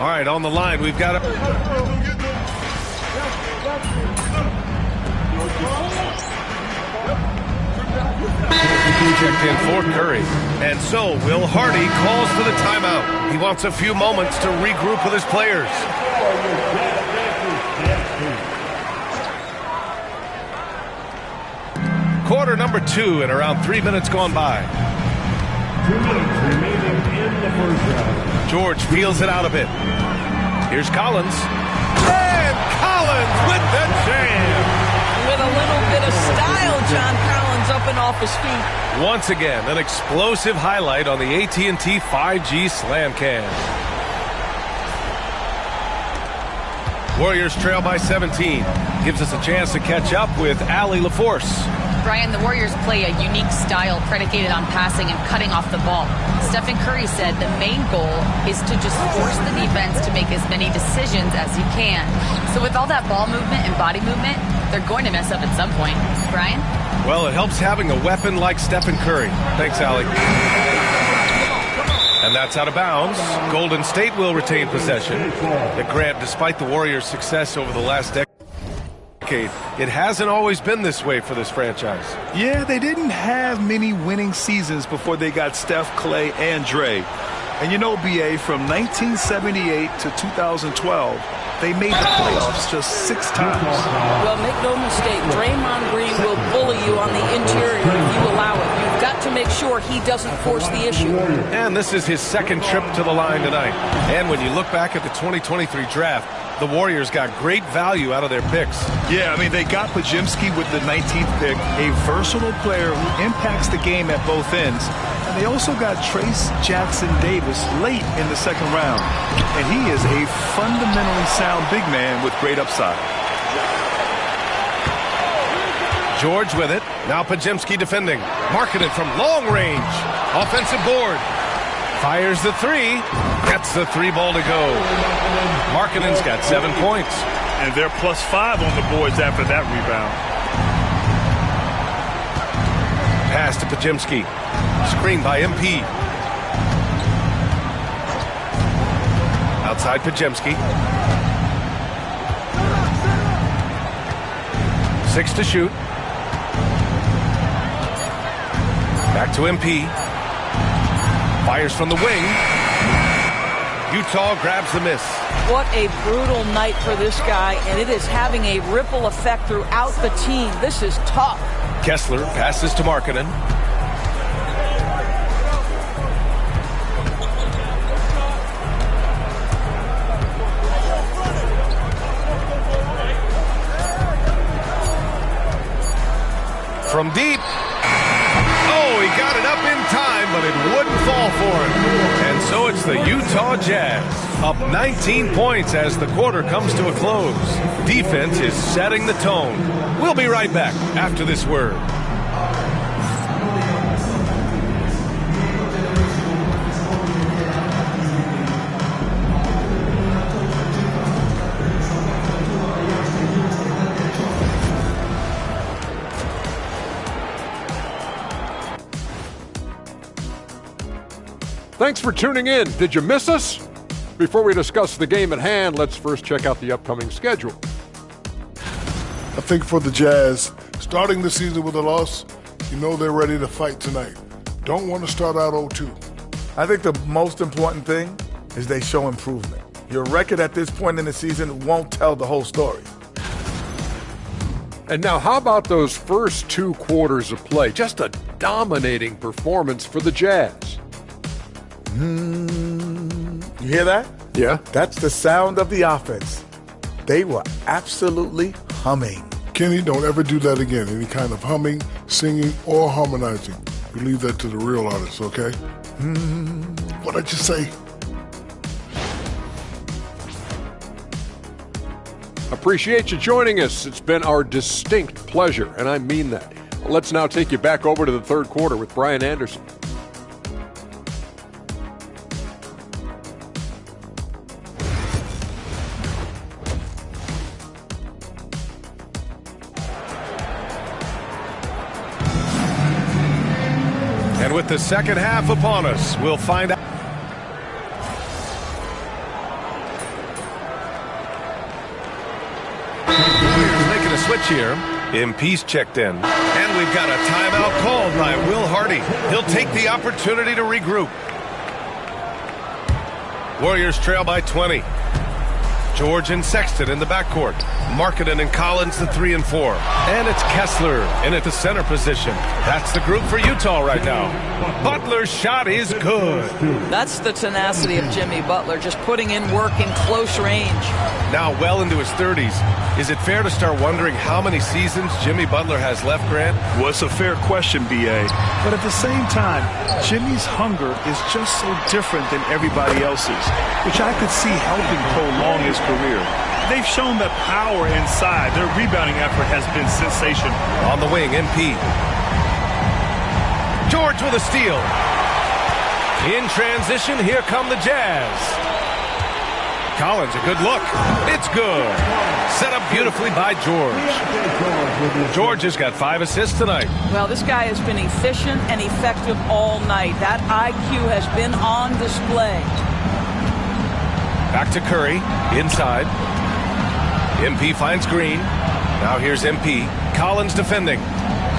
All right, on the line, we've got a... Checked in for Curry. And so Will Hardy calls for the timeout. He wants a few moments to regroup with his players. Quarter number 2 and around 3 minutes gone by. 2 minutes remaining in the first round. George feels it out a bit. Here's Collins. And Collins with the jam. With a little bit of style, John Collins up and off his feet. Once again, an explosive highlight on the AT&T 5G Slam Cam. Warriors trail by 17. Gives us a chance to catch up with Allie LaForce. Brian, the Warriors play a unique style predicated on passing and cutting off the ball. Stephen Curry said the main goal is to just force the defense to make as many decisions as you can. So with all that ball movement and body movement, they're going to mess up at some point. Brian? Well, it helps having a weapon like Stephen Curry. Thanks, Allie. And that's out of bounds. Golden State will retain possession. But Grant, despite the Warriors' success over the last decade, it hasn't always been this way for this franchise. Yeah, they didn't have many winning seasons before they got Steph, Clay, and Dre. And you know, BA, from 1978 to 2012, they made the playoffs just 6 times. Well, make no mistake, Draymond Green will bully you on the interior if you allow it. You've got to make sure he doesn't force the issue. And this is his second trip to the line tonight. And when you look back at the 2023 draft, the Warriors got great value out of their picks. Yeah, I mean, they got Podziemski with the 19th pick, a versatile player who impacts the game at both ends. And they also got Trace Jackson Davis late in the second round. And he is a fundamentally sound big man with great upside. George with it. Now Podziemski defending. Marking it from long range. Offensive board. Fires the 3. Gets the 3 ball to go. Markkanen's got 7 points. And they're +5 on the boards after that rebound. Pass to Podziemski. Screen by MP. Outside Podziemski. 6 to shoot. Back to MP. Fires from the wing. Utah grabs the miss. What a brutal night for this guy, and it is having a ripple effect throughout the team. This is tough. Kessler passes to Markkanen. From deep. Oh, he got it up in time, but it wouldn't fall for him. And so it's the Utah Jazz, up 19 points as the quarter comes to a close. Defense is setting the tone. We'll be right back after this word. Thanks for tuning in. Did you miss us? Before we discuss the game at hand, let's first check out the upcoming schedule. I think for the Jazz, starting the season with a loss, you know they're ready to fight tonight. Don't want to start out 0-2. I think the most important thing is they show improvement. Your record at this point in the season won't tell the whole story. And now, how about those first 2 quarters of play? Just a dominating performance for the Jazz. You hear that? Yeah. That's the sound of the offense. They were absolutely humming. Kenny, don't ever do that again. Any kind of humming, singing, or harmonizing. You leave that to the real artists, okay? What'd I just say? Appreciate you joining us. It's been our distinct pleasure, and I mean that. Let's now take you back over to the third quarter with Brian Anderson. And with the second half upon us, we'll find out. cheer. MP's checked in. And we've got a timeout called by Will Hardy. He'll take the opportunity to regroup. Warriors trail by 20. George and Sexton in the backcourt. Markkanen and Collins, the 3 and 4. And it's Kessler in at the center position. That's the group for Utah right now. Butler's shot is good. That's the tenacity of Jimmy Butler, just putting in work in close range. Now well into his 30s. Is it fair to start wondering how many seasons Jimmy Butler has left, Grant? Well, it's a fair question, B.A. But at the same time, Jimmy's hunger is just so different than everybody else's, which I could see helping prolong his career. They've shown that power inside. Their rebounding effort has been sensational. On the wing, MP. George with a steal. In transition, here come the Jazz. Collins, a good look. It's good. Set up beautifully by George. George has got 5 assists tonight. Well, this guy has been efficient and effective all night. That IQ has been on display. Back to Curry, inside. MP finds Green. Now here's MP. Collins defending.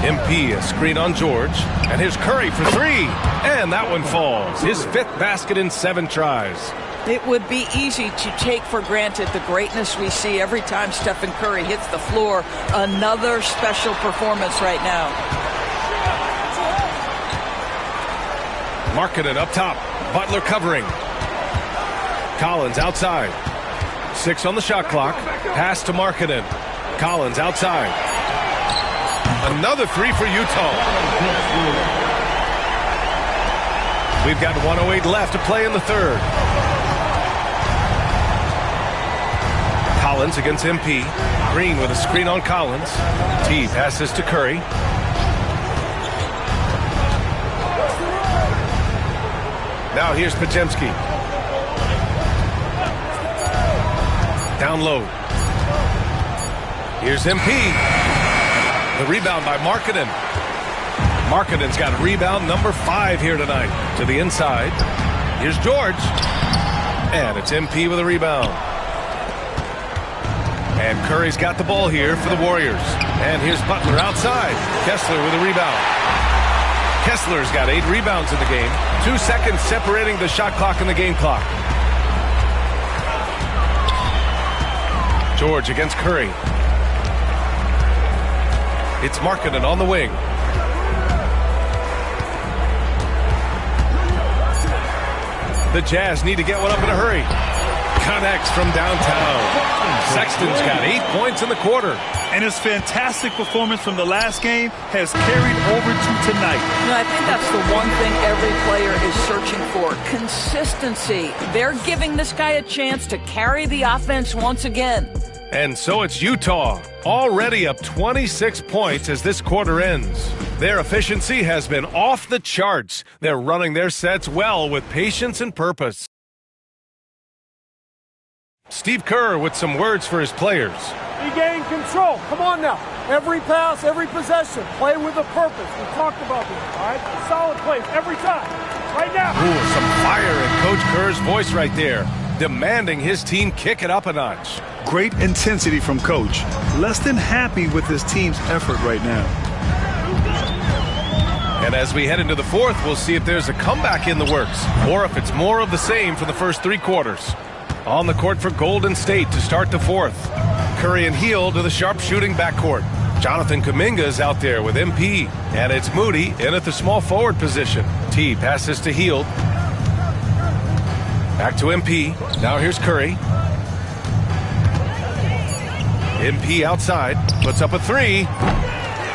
MP, a screen on George. And here's Curry for 3. And that one falls. His 5th basket in 7 tries. It would be easy to take for granted the greatness we see every time Stephen Curry hits the floor. Another special performance right now. Markkanen up top. Butler covering. Collins outside. 6 on the shot clock. Pass to Markkanen. Collins outside. Another 3 for Utah. We've got 1:08 left to play in the third. Collins against MP. Green with a screen on Collins. T passes to Curry. Now here's Podziemski. Down low. Here's MP. The rebound by Markkanen. Markkanen's got rebound number 5 here tonight. To the inside. Here's George. And it's MP with a rebound. And Curry's got the ball here for the Warriors. And here's Butler outside. Kessler with a rebound. Kessler's got 8 rebounds in the game. 2 seconds separating the shot clock and the game clock. George against Curry. It's Markkanen on the wing. The Jazz need to get one up in a hurry. Connects from downtown. Sexton's got 8 points in the quarter. And his fantastic performance from the last game has carried over to tonight. No, I think that's the one thing every player is searching for. Consistency. They're giving this guy a chance to carry the offense once again. And so it's Utah, already up 26 points as this quarter ends. Their efficiency has been off the charts. They're running their sets well with patience and purpose. Steve Kerr with some words for his players. Regain control. Come on now. Every pass, every possession. Play with a purpose. We talked about this, all right? Solid plays every time. Right now. Ooh, some fire in Coach Kerr's voice right there, demanding his team kick it up a notch. Great intensity from Coach. Less than happy with his team's effort right now. And as we head into the fourth, we'll see if there's a comeback in the works or if it's more of the same for the first 3 quarters. On the court for Golden State to start the fourth. Curry and Hield to the sharpshooting backcourt. Jonathan Kuminga's out there with MP. And it's Moody in at the small forward position. T passes to Hield. Back to MP. Now here's Curry. MP outside. Puts up a 3.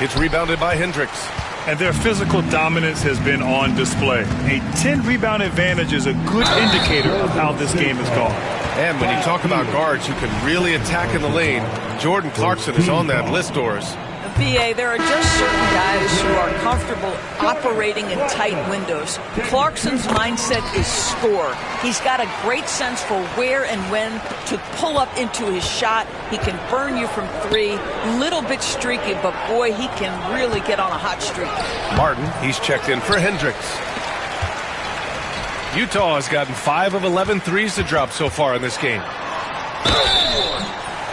It's rebounded by Hendricks. And their physical dominance has been on display. A 10-rebound advantage is a good indicator of how this game is gone. And when you talk about guards who can really attack in the lane, Jordan Clarkson is on that list, Doris. BA, there are just certain guys who are comfortable operating in tight windows. Clarkson's mindset is score. He's got a great sense for where and when to pull up into his shot. He can burn you from 3. Little bit streaky, but boy, he can really get on a hot streak. Martin, he's checked in for Hendricks. Utah has gotten 5 of 11 threes to drop so far in this game.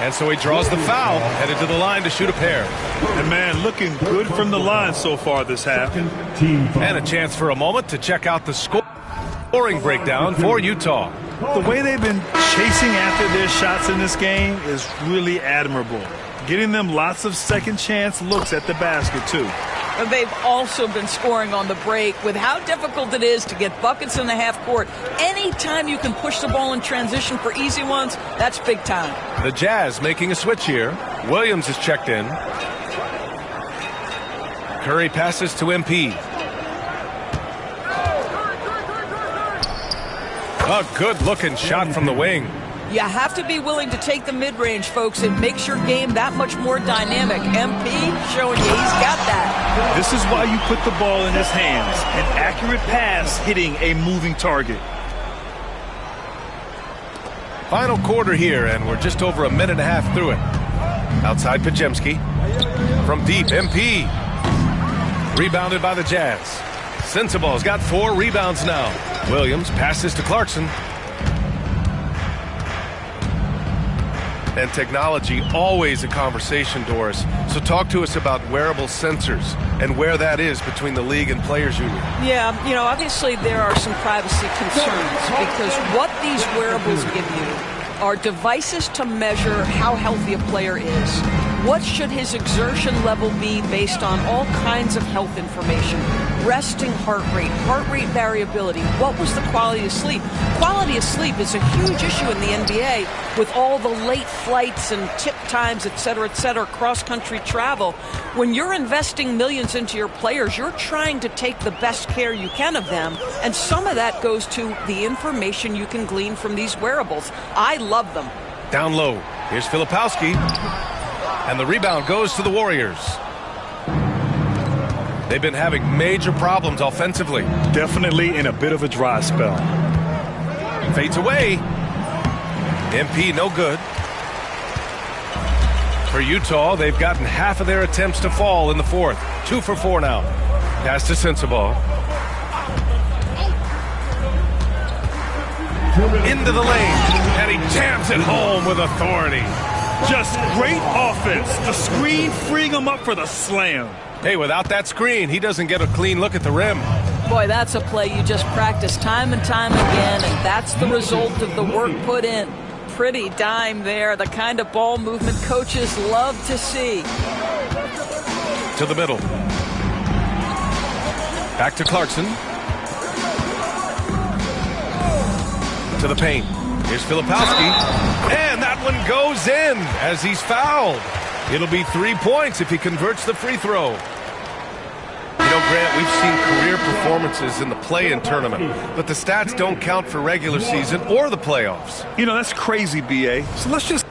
And so he draws the foul, headed to the line to shoot a pair. And man, looking good from the line so far this half. And a chance for a moment to check out the scoring breakdown for Utah. The way they've been chasing after their shots in this game is really admirable. Getting them lots of second chance looks at the basket, too. And they've also been scoring on the break. With how difficult it is to get buckets in the half court, anytime you can push the ball in transition for easy ones, that's big time. The Jazz making a switch here. Williams is checked in. Curry passes to MP. A good-looking shot from the wing. You have to be willing to take the mid-range, folks. It makes your game that much more dynamic. MP showing you he's got that. This is why you put the ball in his hands. An accurate pass hitting a moving target. Final quarter here, and we're just over a minute and a half through it. Outside Pajemski. From deep, MP. Rebounded by the Jazz. Sensabaugh's got 4 rebounds now. Williams passes to Clarkson. And technology, always a conversation, Doris. So talk to us about wearable sensors and where that is between the league and players union. Yeah, you know, obviously there are some privacy concerns because what these wearables give you are devices to measure how healthy a player is. What should his exertion level be based on all kinds of health information? Resting heart rate variability. What was the quality of sleep? Quality of sleep is a huge issue in the NBA with all the late flights and tip times, et cetera, cross-country travel. When you're investing millions into your players, you're trying to take the best care you can of them, and some of that goes to the information you can glean from these wearables. I love them. Down low. Here's Filipowski. And the rebound goes to the Warriors. They've been having major problems offensively. Definitely in a bit of a dry spell. Fades away. MP no good. For Utah, they've gotten half of their attempts to fall in the fourth. 2 for 4 now. Pass to Sensabaugh. Into the lane. And he jams it home with authority. Just great offense. The screen freeing him up for the slam. Hey, without that screen, he doesn't get a clean look at the rim. Boy, that's a play you just practice time and time again, and that's the result of the work put in. Pretty dime there, the kind of ball movement coaches love to see. To the middle. Back to Clarkson. To the paint. Here's Filipowski. And that one goes in as he's fouled. It'll be 3 points if he converts the free throw. You know, Grant, we've seen career performances in the play-in tournament, but the stats don't count for regular season or the playoffs. You know, that's crazy, B.A. So let's just...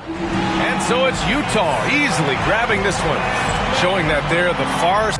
And so it's Utah easily grabbing this one, showing that they're the far...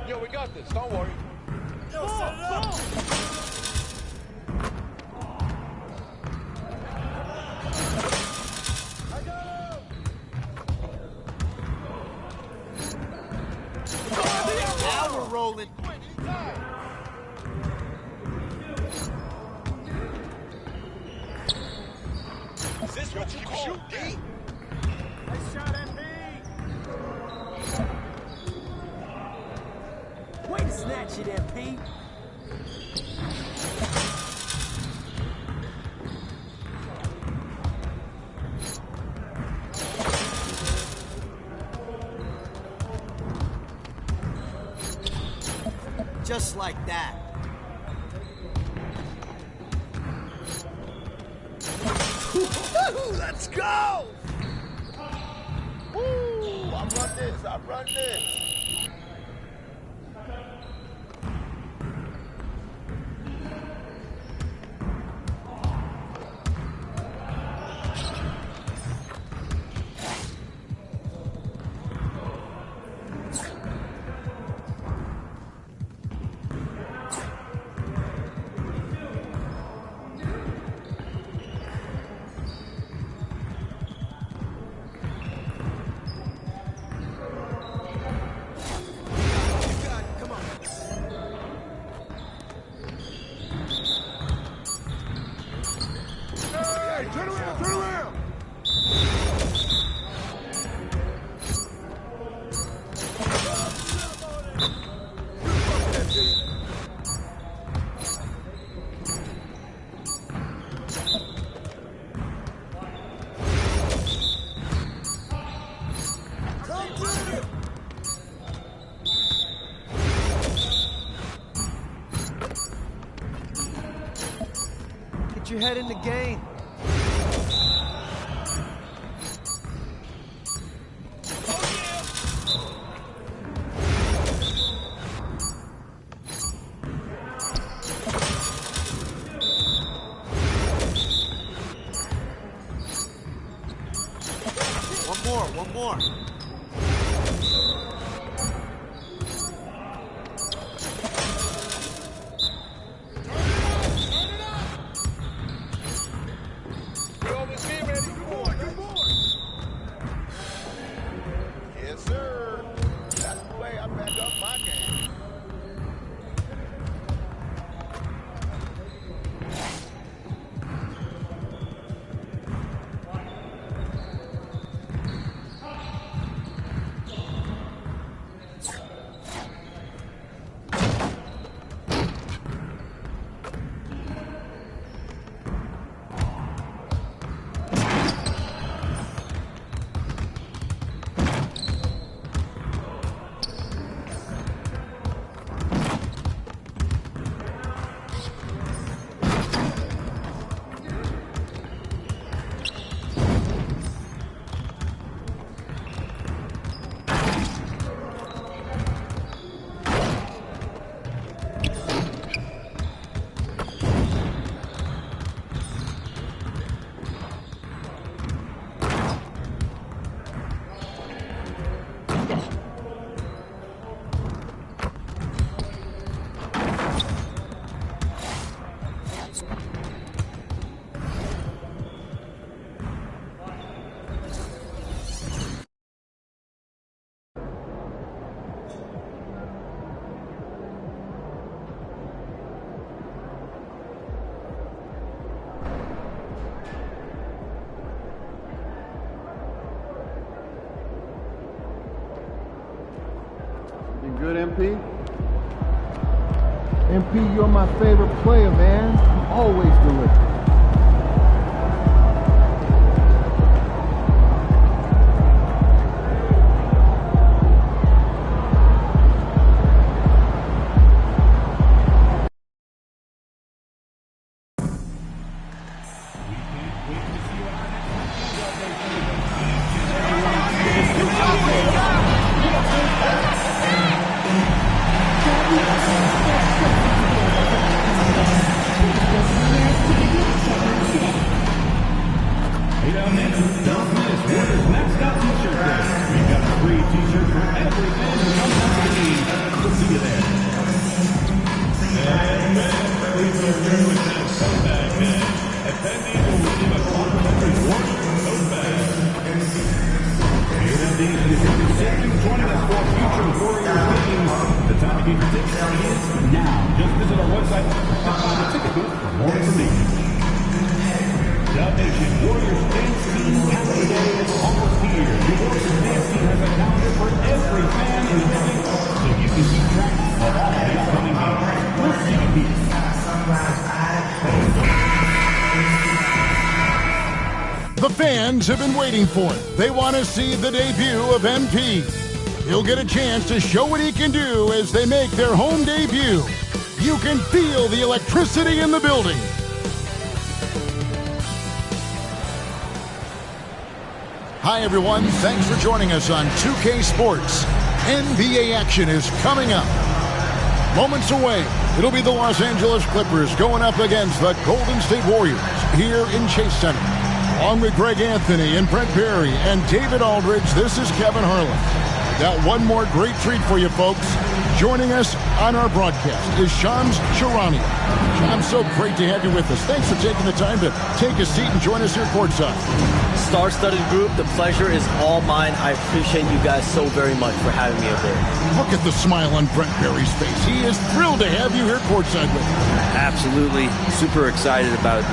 Yo, we got this. Don't worry. Yo, set it up. Now we're rolling. Is this what you call D? Nice shot, MP. Way to snatch it, MP. Just like that. Let's go! Woo! I run this, I run this. Get your head in the game. One more. Yes, sir. That's the way I back up my game. Good, MP? MP, you're my favorite player, man. You always deliver. Now, just visit our website to find a ticket booth for more information. The Nation Warriors Dance Team Calendar Day is almost here. The Warriors Dance Team has a calendar for every fan in the building, so you can keep track of all the upcoming games. We'll see you here. The fans have been waiting for it. They want to see the debut of MP. He'll get a chance to show what he can do as they make their home debut. You can feel the electricity in the building. Hi, everyone. Thanks for joining us on 2K Sports. NBA action is coming up. Moments away, it'll be the Los Angeles Clippers going up against the Golden State Warriors here in Chase Center. Along with Greg Anthony and Brent Berry and David Aldridge, this is Kevin Harlan. Got one more great treat for you, folks. Joining us on our broadcast is Shams Charania. Shams, so great to have you with us. Thanks for taking the time to take a seat and join us here courtside. Star-studded group, the pleasure is all mine. I appreciate you guys so very much for having me up here. Look at the smile on Brent Berry's face. He is thrilled to have you here courtside with him. Absolutely. Super excited about it.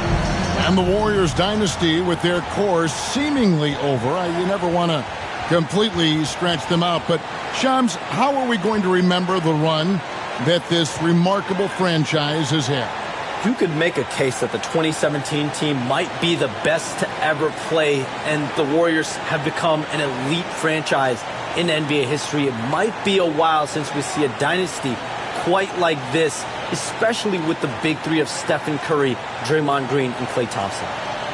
And the Warriors dynasty with their core seemingly over. You never want to completely scratch them out. But, Shams, how are we going to remember the run that this remarkable franchise has had? You could make a case that the 2017 team might be the best to ever play, and the Warriors have become an elite franchise in NBA history. It might be a while since we see a dynasty quite like this, especially with the big three of Stephen Curry, Draymond Green, and Klay Thompson.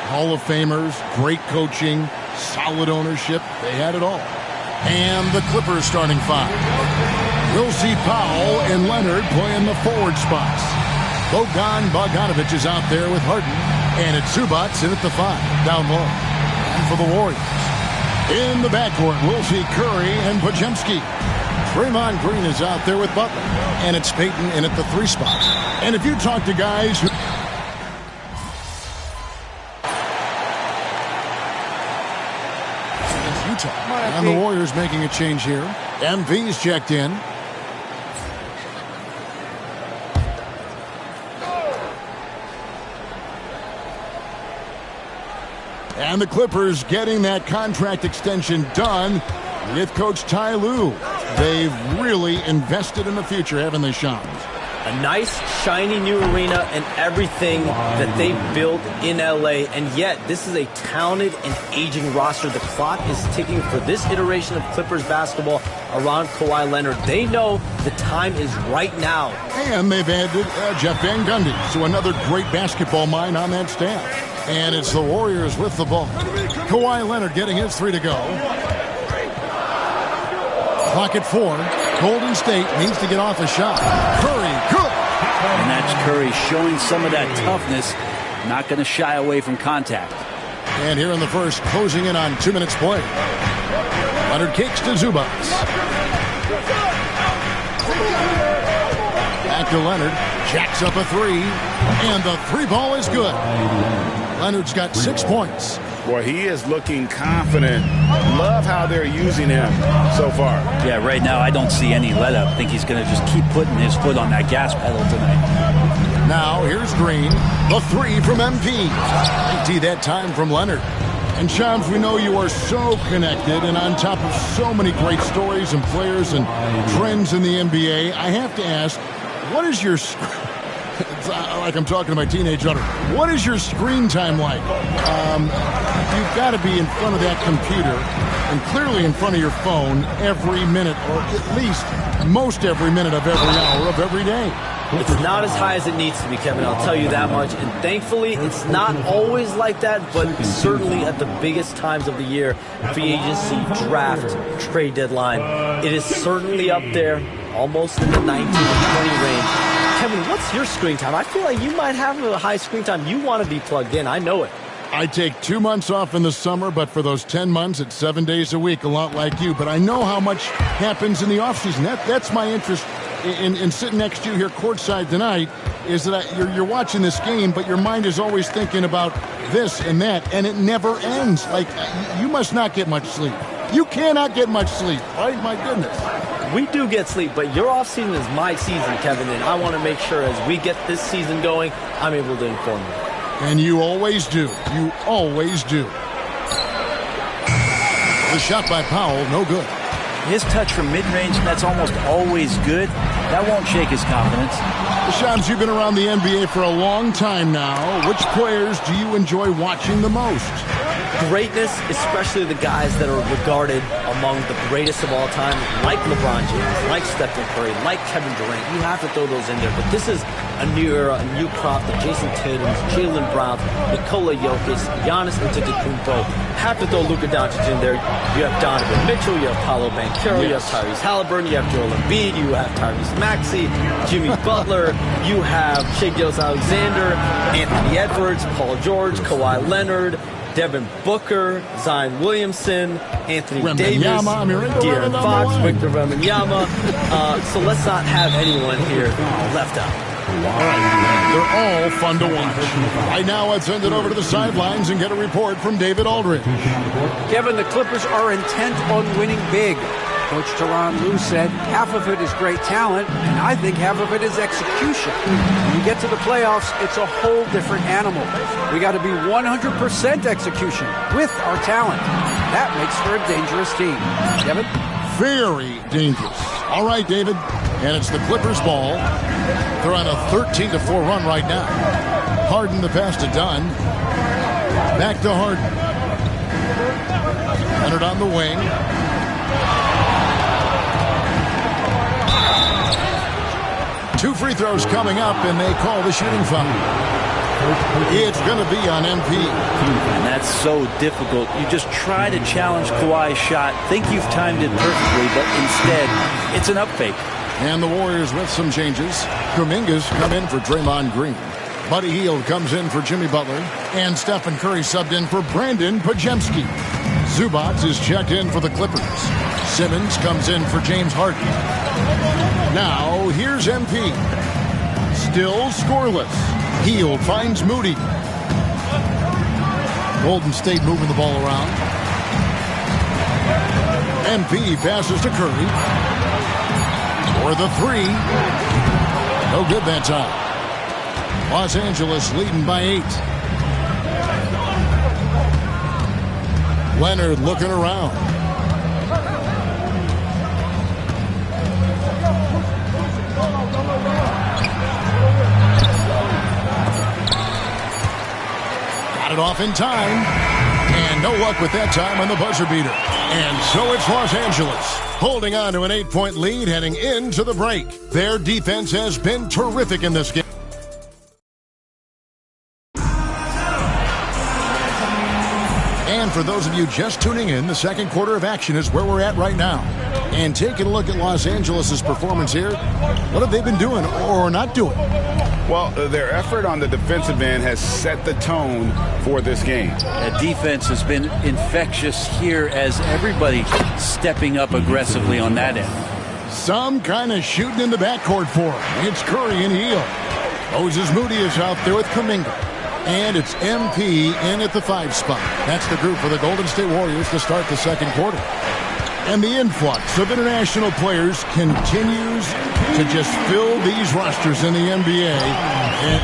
Hall of Famers, great coaching, solid ownership. They had it all. And the Clippers starting five. We'll see Powell and Leonard playing the forward spots. Bogdanovich is out there with Harden. And it's Zubac in at the five, down low. And for the Warriors, in the backcourt, we'll see Curry and Podziemski. Draymond Green is out there with Butler. And it's Payton in at the three spot. And if you talk to guys who... And the Warriors making a change here. MV's checked in. And the Clippers getting that contract extension done with Coach Ty Lue. They've really invested in the future, haven't they, Shams? A nice, shiny new arena and everything that they built in LA. And yet, this is a talented and aging roster. The clock is ticking for this iteration of Clippers basketball around Kawhi Leonard. They know the time is right now. And they've added Jeff Van Gundy, so another great basketball mind on that staff. And it's the Warriors with the ball. Kawhi Leonard getting his three to go. Clock at 4. Golden State needs to get off a shot. Curry, good. And that's Curry showing some of that toughness. Not going to shy away from contact. And here in the first, closing in on 2 minutes play. Leonard kicks to Zubac. Back to Leonard. Jacks up a three. And the three ball is good. Leonard's got 6 points. Boy, he is looking confident. Love how they're using him so far. Yeah, right now I don't see any let up. I think he's going to just keep putting his foot on that gas pedal tonight. Now here's Green. The three from MP. 90 that time from Leonard. And Shams, we know you are so connected and on top of so many great stories and players and trends in the NBA. I have to ask, what is your... It's like I'm talking to my teenage daughter. What is your screen time like? You've got to be in front of that computer and clearly in front of your phone every minute, or at least most every minute of every hour of every day. It's not as high as it needs to be, Kevin. I'll tell you that much. And thankfully, it's not always like that, but certainly at the biggest times of the year, free agency, draft, trade deadline, it is certainly up there, almost in the 19 to 20 range. Kevin, what's your screen time? I feel like you might have a high screen time. You want to be plugged in. I know it. I take 2 months off in the summer, but for those 10 months, it's 7 days a week, a lot like you. But I know how much happens in the offseason. That's my interest in sitting next to you here courtside tonight, is that you're watching this game, but your mind is always thinking about this and that, and it never ends. Like, you must not get much sleep. You cannot get much sleep, right? My goodness. We do get sleep, but your offseason is my season, Kevin, and I want to make sure as we get this season going, I'm able to inform you. And you always do. You always do. The shot by Powell, no good. His touch from mid-range, that's almost always good. That won't shake his confidence. Shams, you've been around the NBA for a long time now. Which players do you enjoy watching the most? Greatness, especially the guys that are regarded among the greatest of all time, like LeBron James, like Stephen Curry, like Kevin Durant. You have to throw those in there. But this is a new era, a new crop. The Jason Tatums, Jaylen Browns, Nikola Jokic, Giannis Antetokounmpo. Have to throw Luka Doncic in there. You have Donovan Mitchell, you have Paolo Banchero, you have Tyrese Halliburton, you have Joel Embiid, you have Tyrese Maxey, Jimmy Butler, you have Shai Gilgeous-Alexander, Anthony Edwards, Paul George, Kawhi Leonard, Devin Booker, Zion Williamson, Anthony Davis, De'Aaron Fox, Victor Wembanyama. So let's not have anyone here left out. All right. They're all fun to watch. Right now, let's send it over to the sidelines and get a report from David Aldridge. Kevin, the Clippers are intent on winning big. Coach Tyronn Lue said half of it is great talent, and I think half of it is execution. When you get to the playoffs, it's a whole different animal. We got to be 100% execution with our talent. That makes for a dangerous team. Kevin? Very dangerous. All right, David. And it's the Clippers' ball. They're on a 13-4 run right now. Harden the pass to Dunn. Back to Harden. Leonard on the wing. Two free throws coming up, and they call the shooting foul. It's going to be on MP. And that's so difficult. You just try to challenge Kawhi's shot, think you've timed it perfectly, but instead, it's an up fake. And the Warriors with some changes. Kuminga's come in for Draymond Green. Buddy Hield comes in for Jimmy Butler. And Stephen Curry subbed in for Brandon Podziemski. Zubac is checked in for the Clippers. Simmons comes in for James Harden. Now, here's MP. Still scoreless. Hield finds Moody. Golden State moving the ball around. MP passes to Curry. For the three. No good that time. Los Angeles leading by 8. Leonard looking around. Got it off in time. And no luck with that time on the buzzer beater. And so it's Los Angeles holding on to an 8-point lead heading into the break. Their defense has been terrific in this game. And for those of you just tuning in, the second quarter of action is where we're at right now. And taking a look at Los Angeles' performance here, what have they been doing or not doing? Well, their effort on the defensive end has set the tone for this game. That defense has been infectious here as everybody stepping up aggressively on that end. Some kind of shooting in the backcourt for him. It's Curry and Hield. Moses Moody is out there with Kuminga. And it's MP in at the 5 spot. That's the group for the Golden State Warriors to start the second quarter. And the influx of international players continues to just fill these rosters in the NBA.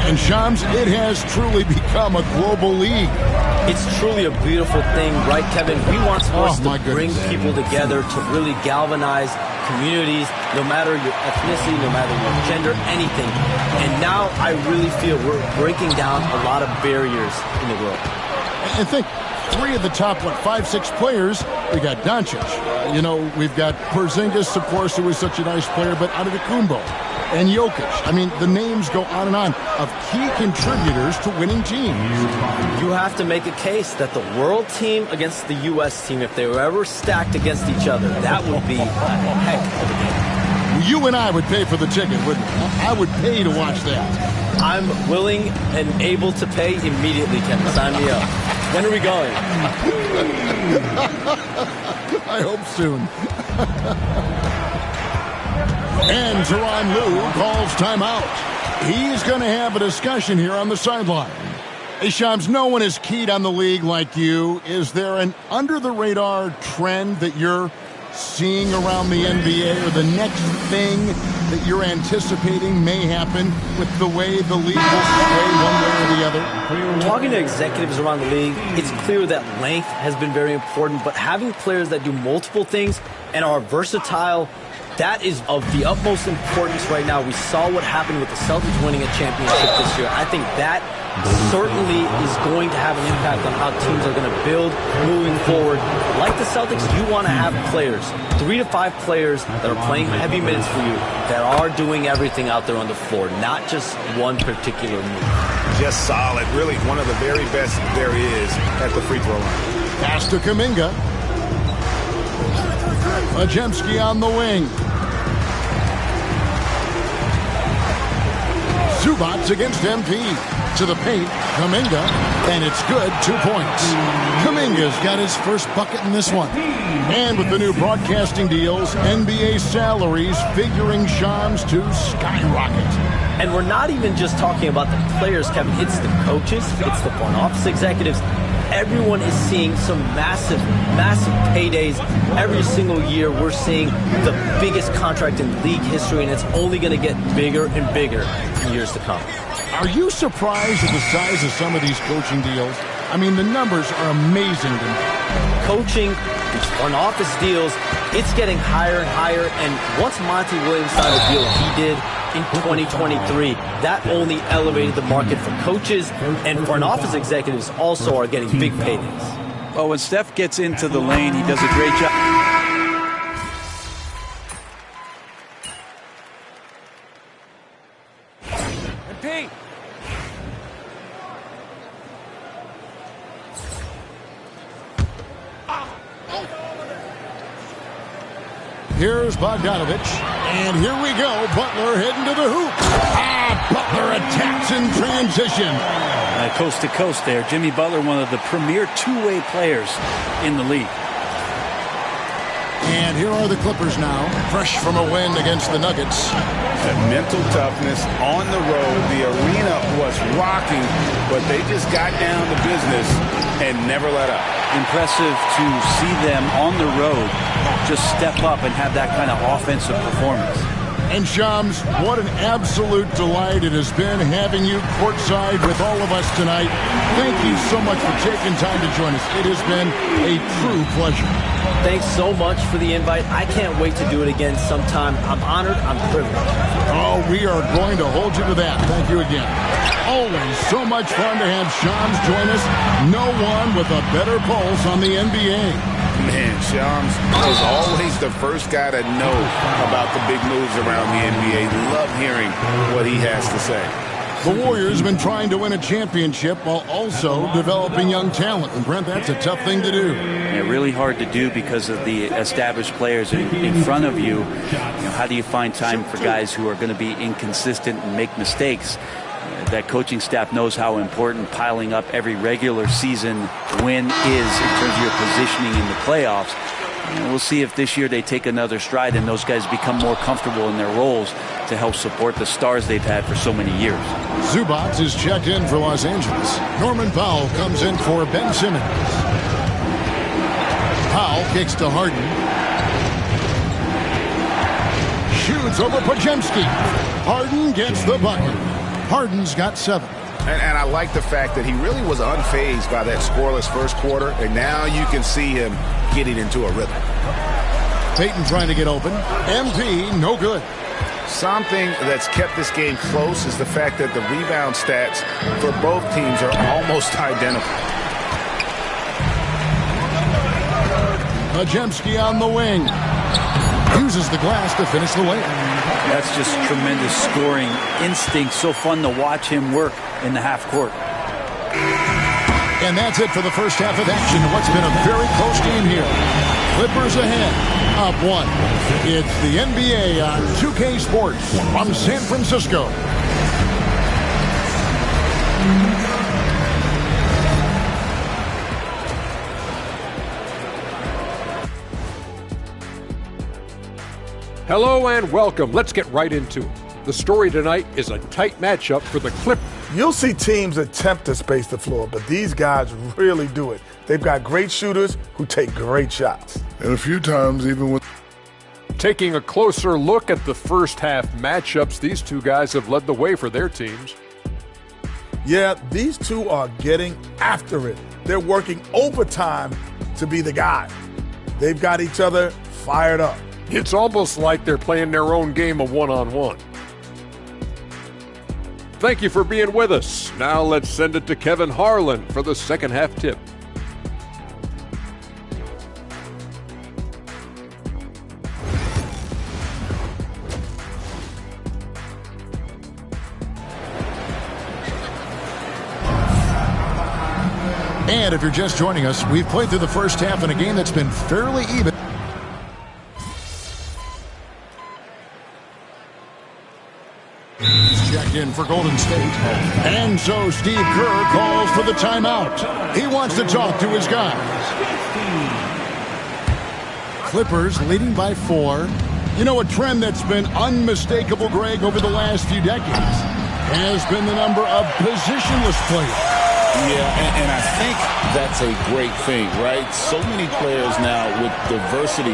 And Shams, it has truly become a global league. It's truly a beautiful thing, right, Kevin? We want sports to bring people together, to really galvanize communities, no matter your ethnicity, no matter your gender, anything. And now I really feel we're breaking down a lot of barriers in the world. And think, 3 of the top, 5-6 players, we got Doncic. We've got Porzingis, of course, who is such a nice player, but Antetokounmpo and Jokic. I mean, the names go on of key contributors to winning teams. You have to make a case that the world team against the U.S. team, if they were ever stacked against each other, that would be a heck of a game. You and I would pay for the ticket, wouldn't we? I would pay to watch that. I'm willing and able to pay immediately, Kevin. Sign me up. When are we going? I hope soon. And Tyronn Lue calls timeout. He's going to have a discussion here on the sideline. Hey, Shams, no one is keyed on the league like you. Is there an under-the-radar trend that you're seeing around the NBA, or the next thing that you're anticipating may happen with the way the league will play one way or the other? Talking to executives around the league, it's clear that length has been very important, but having players that do multiple things and are versatile, that is of the utmost importance right now. We saw what happened with the Celtics winning a championship this year. I think that certainly is going to have an impact on how teams are going to build moving forward. Like the Celtics, you want to have players, 3 to 5 players that are playing heavy minutes for you, that are doing everything out there on the floor, not just one particular move. Just solid. Really one of the very best there is at the free throw line. Pass to Kuminga. Majemski on the wing. Zubats against MP. To the paint, Kuminga, and it's good, 2 points. Kuminga's got his first bucket in this one. And with the new broadcasting deals, NBA salaries figuring Shams to skyrocket. And we're not even just talking about the players, Kevin. It's the coaches, it's the front office executives. Everyone is seeing some massive, massive paydays. Every single year we're seeing the biggest contract in league history, and it's only going to get bigger and bigger in years to come. Are you surprised at the size of some of these coaching deals? I mean, the numbers are amazing to me. Coaching, these front office deals, it's getting higher and higher. And once Monty Williams signed the deal he did in 2023, that only elevated the market for coaches, and front office executives also are getting big paydays. Well, when Steph gets into the lane, he does a great job. Here's Bogdanovich, and here we go. Butler heading to the hoop. Butler attacks in transition. Coast to coast there. Jimmy Butler, one of the premier two-way players in the league. And here are the Clippers now, fresh from a win against the Nuggets. That mental toughness on the road. The arena was rocking, but they just got down to business and never let up. Impressive to see them on the road just step up and have that kind of offensive performance. And Shams, what an absolute delight it has been having you courtside with all of us tonight. Thank you so much for taking time to join us. It has been a true pleasure. Thanks so much for the invite. I can't wait to do it again sometime. I'm honored. I'm privileged. Oh, we are going to hold you to that. Thank you again. Always so much fun to have Shams join us. No one with a better pulse on the NBA. Man, Shams is always the first guy to know about the big moves around the NBA. Love hearing what he has to say. The Warriors have been trying to win a championship while also developing young talent. And Brent, that's a tough thing to do. Yeah, really hard to do because of the established players in front of you. How do you find time for guys who are going to be inconsistent and make mistakes? That coaching staff knows how important piling up every regular season win is in terms of your positioning in the playoffs. And we'll see if this year they take another stride and those guys become more comfortable in their roles to help support the stars they've had for so many years. Zubats is checked in for Los Angeles. Norman Powell comes in for Ben Simmons. Powell kicks to Harden. Shoots over Podziemski. Harden gets the bucket. Harden's got 7. And I like the fact that he really was unfazed by that scoreless first quarter, and now you can see him getting into a rhythm. Payton trying to get open. MP, no good. Something that's kept this game close is the fact that the rebound stats for both teams are almost identical. Podziemski on the wing. Uses the glass to finish the layup. That's just tremendous scoring instinct. So fun to watch him work in the half court. And that's it for the first half of action. What's been a very close game here. Clippers ahead, up 1. It's the NBA on 2K Sports from San Francisco. Hello and welcome. Let's get right into it. The story tonight is a tight matchup for the Clippers. You'll see teams attempt to space the floor, but these guys really do it. They've got great shooters who take great shots. And a few times, even with... Taking a closer look at the first half matchups, these two guys have led the way for their teams. Yeah, these two are getting after it. They're working overtime to be the guy. They've got each other fired up. It's almost like they're playing their own game of one-on-one. Thank you for being with us. Now let's send it to Kevin Harlan for the second half tip. And if you're just joining us, we've played through the first half in a game that's been fairly even. He's checked in for Golden State. And so Steve Kerr calls for the timeout. He wants to talk to his guys. Clippers leading by 4. You know, a trend that's been unmistakable, Greg, over the last few decades has been the number of positionless players. Yeah, and I think that's a great thing, right? So many players now with diversity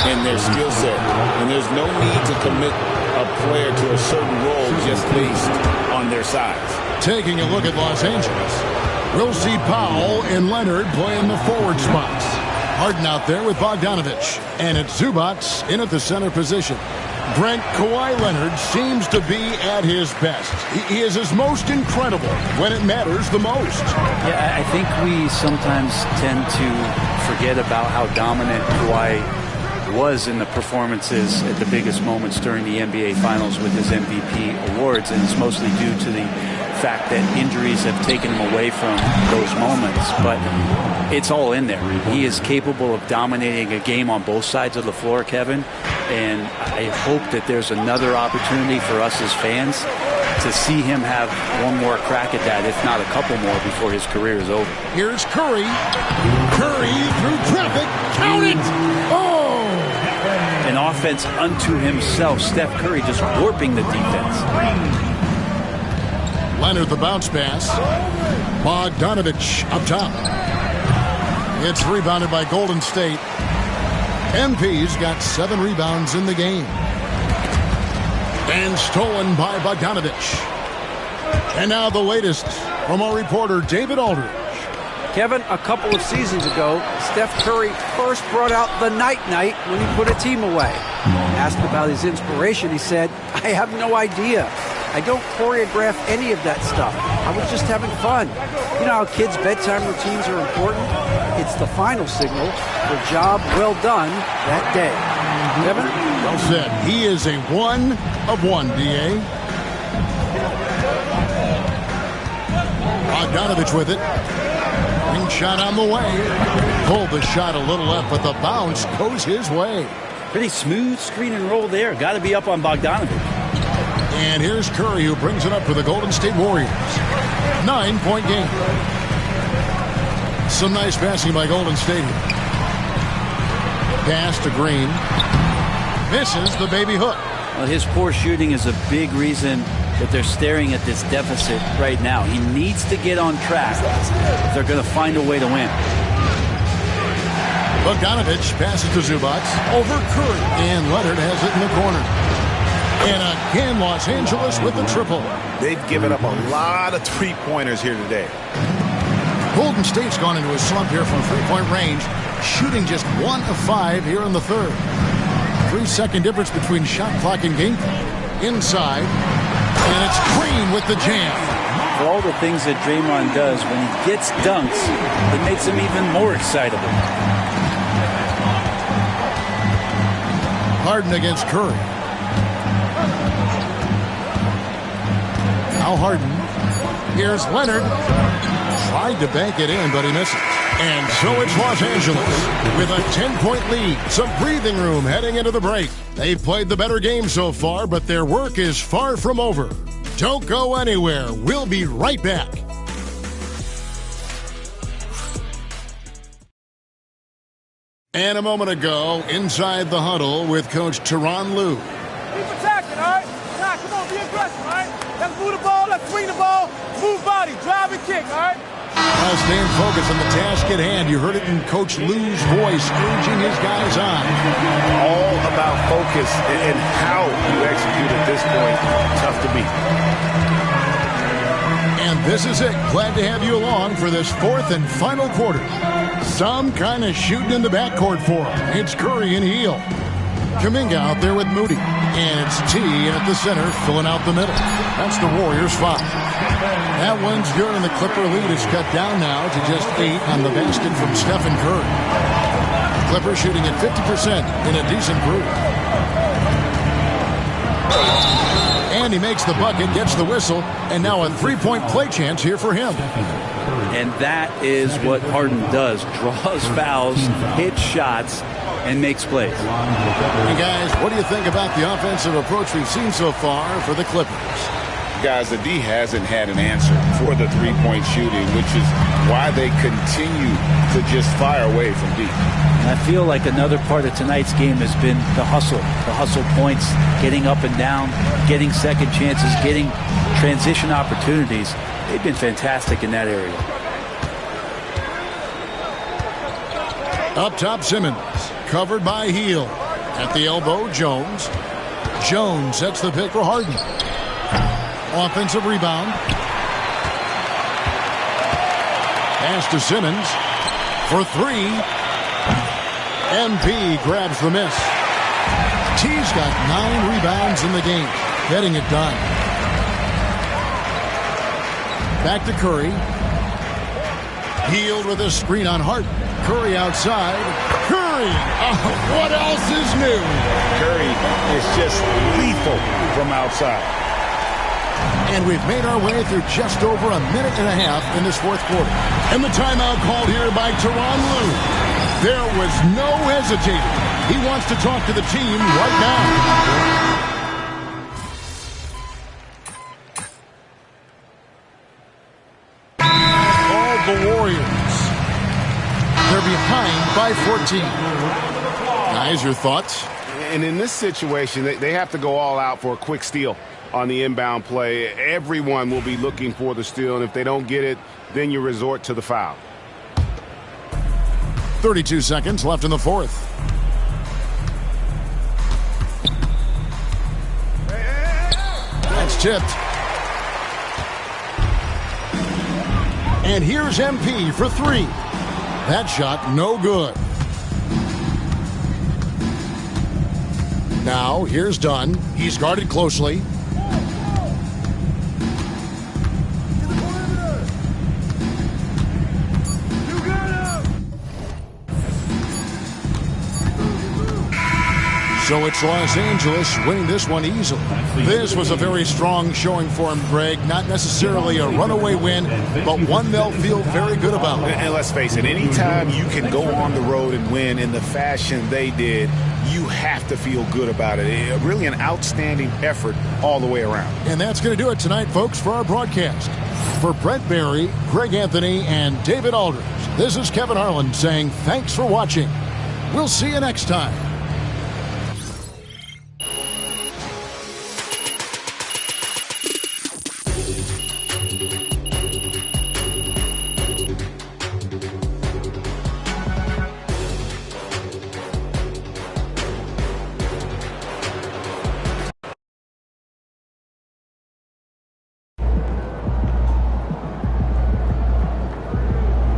in their skill set, and there's no need to commit a player to a certain role just based on their size. Taking a look at Los Angeles, we'll see Powell and Leonard playing the forward spots. Harden out there with Bogdanovich, and it's Zubac in at the center position. Brent Kawhi Leonard seems to be at his best. He is his most incredible when it matters the most. Yeah, I think we sometimes tend to forget about how dominant Kawhi was in the performances at the biggest moments during the NBA Finals with his MVP awards, and it's mostly due to the fact that injuries have taken him away from those moments, but it's all in there. He is capable of dominating a game on both sides of the floor, Kevin, and I hope that there's another opportunity for us as fans to see him have one more crack at that, if not a couple more, before his career is over. Here's Curry. Curry through traffic. Count it! Oh! An offense unto himself. Steph Curry just warping the defense. Leonard the bounce pass. Bogdanovich up top. It's rebounded by Golden State. MP's got 7 rebounds in the game. And stolen by Bogdanovich. And now the latest from our reporter David Aldridge. Kevin, a couple of seasons ago, Steph Curry first brought out the night-night when he put a team away. Asked about his inspiration, he said, "I have no idea. I don't choreograph any of that stuff. I was just having fun." You know how kids' bedtime routines are important? It's the final signal for job well done that day. Kevin? Well said. He is a 1 of 1, D.A. Bogdanovich with it. Ring shot on the way. Pulled the shot a little left, but the bounce goes his way. Pretty smooth screen and roll there. Got to be up on Bogdanovich. And here's Curry, who brings it up for the Golden State Warriors. 9-point game. Some nice passing by Golden State. Pass to Green. Misses the baby hook. Well, his poor shooting is a big reason that they're staring at this deficit right now. He needs to get on track if they're going to find a way to win. Bogdanovich passes to Zubac. Over Curry. And Leonard has it in the corner. And again, Los Angeles with the triple. They've given up a lot of three-pointers here today. Golden State's gone into a slump here from three-point range, shooting just 1 of 5 here in the third. 3-second difference between shot clock and game clock. Inside, and it's Green with the jam. For all the things that Draymond does, when he gets dunks, it makes him even more excitable. Harden against Curry. Now Harden. Here's Leonard. Tried to bank it in, but he misses. And so it's Los Angeles with a 10-point lead. Some breathing room heading into the break. They've played the better game so far, but their work is far from over. Don't go anywhere. We'll be right back. And a moment ago, inside the huddle with Coach Tyronn Lue. Keep attacking, all right? Nah, come on, be aggressive, all right? Let's move the ball. Let's swing the ball. Move body. Drive and kick, all right? Now staying focused on the task at hand. You heard it in Coach Lou's voice, urging his guys on. All about focus and how you execute at this point. Tough to beat. And this is it. Glad to have you along for this fourth and final quarter. Some kind of shooting in the backcourt for him. It's Curry and Heel. Kuminga out there with Moody. And it's T at the center, filling out the middle. That's the Warriors' 5. That one's good, and the Clipper lead is cut down now to just 8 on the basket from Stephen Curry. Clippers shooting at 50% in a decent group. And he makes the bucket, gets the whistle, and now a three-point play chance here for him. And that is what Harden does. Draws fouls, hits shots, and makes plays. Hey guys, what do you think about the offensive approach we've seen so far for the Clippers? Guys, the D hasn't had an answer for the three-point shooting, which is why they continue to just fire away from deep. And I feel like another part of tonight's game has been the hustle points, getting up and down, getting second chances, getting transition opportunities. They've been fantastic in that area. Up top, Simmons, covered by Heel. At the elbow, Jones. Jones sets the pick for Harden. Offensive rebound. Pass to Simmons for 3. MP grabs the miss. T's got 9 rebounds in the game, getting it done. Back to Curry. Healed with a screen on Harden. Curry outside. Curry! What else is new? Curry is just lethal from outside. And we've made our way through just over a minute and a half in this fourth quarter. And the timeout called here by Tyronn Lue. There was no hesitating. He wants to talk to the team right now. All the Warriors. They're behind by 14. Guys, your thoughts? And in this situation, they have to go all out for a quick steal on the inbound play. Everyone will be looking for the steal, and if they don't get it, then you resort to the foul. 32 seconds left in the fourth. That's tipped. And here's MP for 3. That shot no good. Now here's Dunn. He's guarded closely. So it's Los Angeles winning this one easily. This was a very strong showing for him, Greg. Not necessarily a runaway win, but one they'll feel very good about. And let's face it, anytime you can go on the road and win in the fashion they did, you have to feel good about it. Really an outstanding effort all the way around. And that's going to do it tonight, folks, for our broadcast. For Brent Barry, Greg Anthony, and David Aldridge, this is Kevin Harlan saying thanks for watching. We'll see you next time.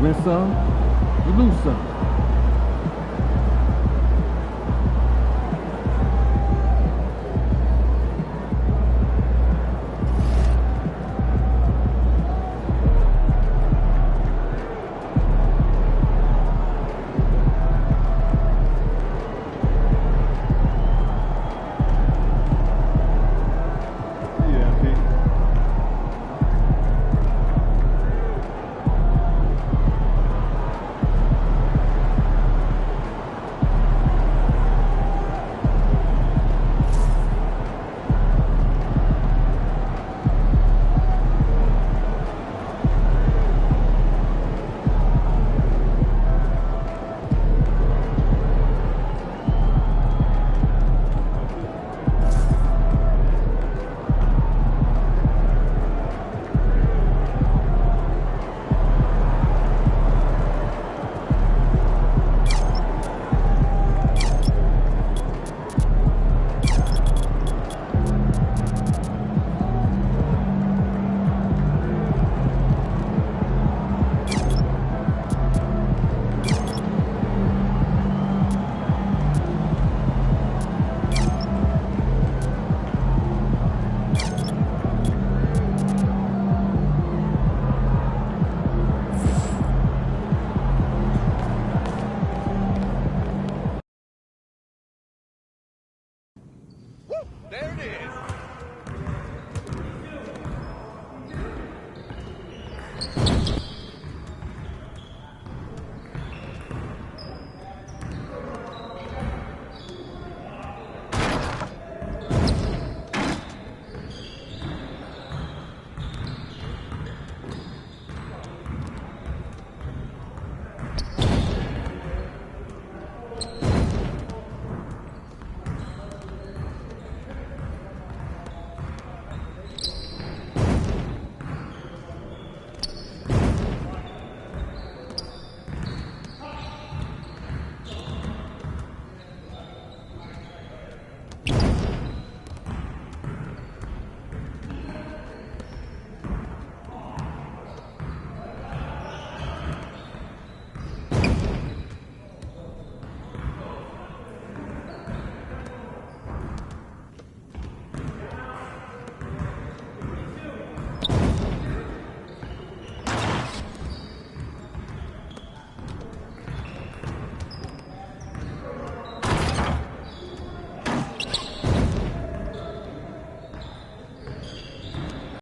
Win some, you lose some.